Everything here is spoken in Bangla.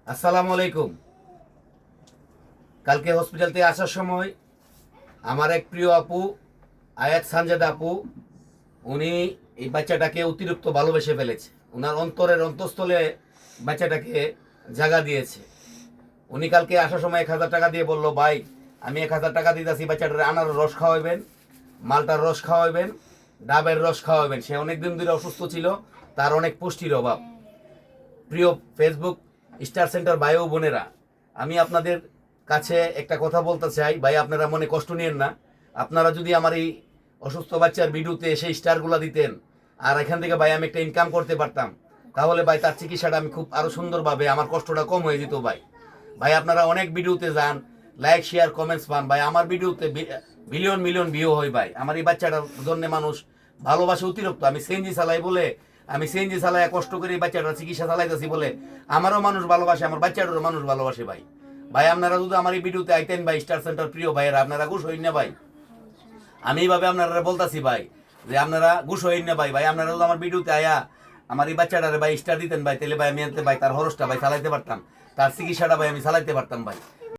আসসালামু আলাইকুম। কালকে হসপিটাল থেকে আসার সময় আমার এক প্রিয় আপু আয়াত সানজাদা আপু, উনি এই বাচ্চাটাকে অতিরিক্ত ভালোবেসে ফেলেছে। ওনার অন্তরের অন্তঃস্থলে বাচ্চাটাকে জায়গা দিয়েছে। উনি কালকে আসার সময় 1,000 টাকা দিয়ে বলল, ভাই আমি 1,000 টাকা দিতেছি, বাচ্চাটার আনার রস খাওয়াবেন, মালটার রস খাওয়াবেন, ডাবের রস খাওয়াবেন। সে অনেক দিন ধরে অসুস্থ ছিল, তার অনেক পুষ্টির অভাব। প্রিয় ফেসবুক স্টার সেন্টার ভাই ও বোনেরা, আমি আপনাদের কাছে একটা কথা বলতে চাই। ভাই আপনারা মনে কষ্ট নিয়েন না। আপনারা যদি আমার এই অসুস্থ বাচ্চার ভিডিওতে সেই স্টারগুলো দিতেন, আর এখান থেকে ভাই আমি একটা ইনকাম করতে পারতাম, তাহলে ভাই তার চিকিৎসাটা আমি খুব আরো সুন্দরভাবে, আমার কষ্টটা কম হয়ে যেত। ভাই ভাই আপনারা অনেক ভিডিওতে যান, লাইক শেয়ার কমেন্টস পান, ভাই আমার ভিডিওতে মিলিয়ন মিলিয়ন ভিউ হয়। ভাই আমার এই বাচ্চাটার জন্য মানুষ ভালোবাসে অতিরিক্ত। আমি সিএনজি চালাই বলে, আমি সিএনজি চালাই কষ্ট করে এই বাচ্চাটার চিকিৎসা চালাইতেছি বলে আমারও মানুষ ভালোবাসে, আমার বাচ্চাটারও মানুষ ভালোবাসে। ভাই ভাই আপনারা যদি আমার এই ভিডিওতে আইতেন ভাই, স্টার সেন্টার প্রিয় ভাইয়েরা, আপনারা গুছ হইন না ভাই। আমি এইভাবে আপনারা বলতাছি ভাই, যে আপনারা গুছ হইন না ভাই। ভাই আপনারা যদি আমার ভিডিওতে আয়া আমার এই বাচ্চাটারে ভাই স্টার দিতেন ভাই, তাহলে ভাই আমি আনতে ভাই তার খরচটা ভাই চালাইতে পারতাম, তার চিকিৎসাটা ভাই আমি চালাইতে পারতাম ভাই।